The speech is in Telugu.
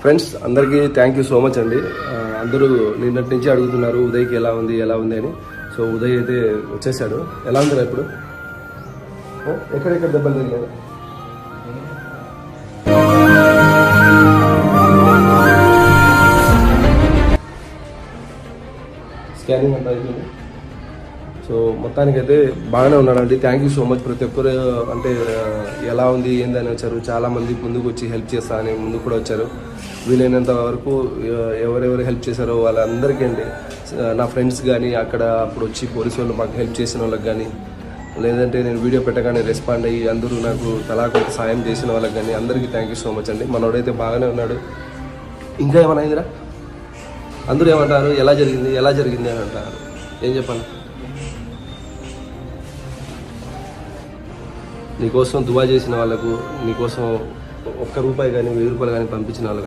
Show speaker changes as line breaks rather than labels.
ఫ్రెండ్స్ అందరికీ థ్యాంక్ యూ సో మచ్ అండి. అందరూ నిన్నటి నుంచి అడుగుతున్నారు ఉదయ్కి ఎలా ఉంది అని. సో ఉదయ్ అయితే వచ్చేసాడు. ఎలా ఉందిరా ఇప్పుడు? ఎక్కడెక్కడ దెబ్బలు తగిలేదు? స్కానింగ్ అంతా అయిపోయింది. సో మొత్తానికైతే బాగానే ఉన్నాడండి. Thank you so much. ప్రతి ఒక్కరు అంటే ఎలా ఉంది ఏందని వచ్చారు. చాలామంది ముందుకు వచ్చి హెల్ప్ చేస్తా అని ముందుకు కూడా వచ్చారు. వీలైనంత వరకు ఎవరెవరు హెల్ప్ చేశారో వాళ్ళందరికీ అండి, నా ఫ్రెండ్స్ కానీ అక్కడ అప్పుడు వచ్చి పోలీసు వాళ్ళు మాకు హెల్ప్ చేసిన వాళ్ళకి కానీ, లేదంటే నేను వీడియో పెట్టగానే రెస్పాండ్ అయ్యి అందరూ నాకు తలా కొంత సాయం చేసిన వాళ్ళకి కానీ అందరికీ థ్యాంక్ యూ సో మచ్ అండి. మనోడైతే బాగానే ఉన్నాడు. ఇంకా ఏమైనా అయిందిరా? అందరూ ఏమంటారు ఎలా జరిగింది అని అంటారు. ఏం చెప్పాలి? నీకోసం దువా చేసిన వాళ్ళకు, నీకోసం ₹1 కానీ ₹1000 కానీ పంపించిన వాళ్ళకు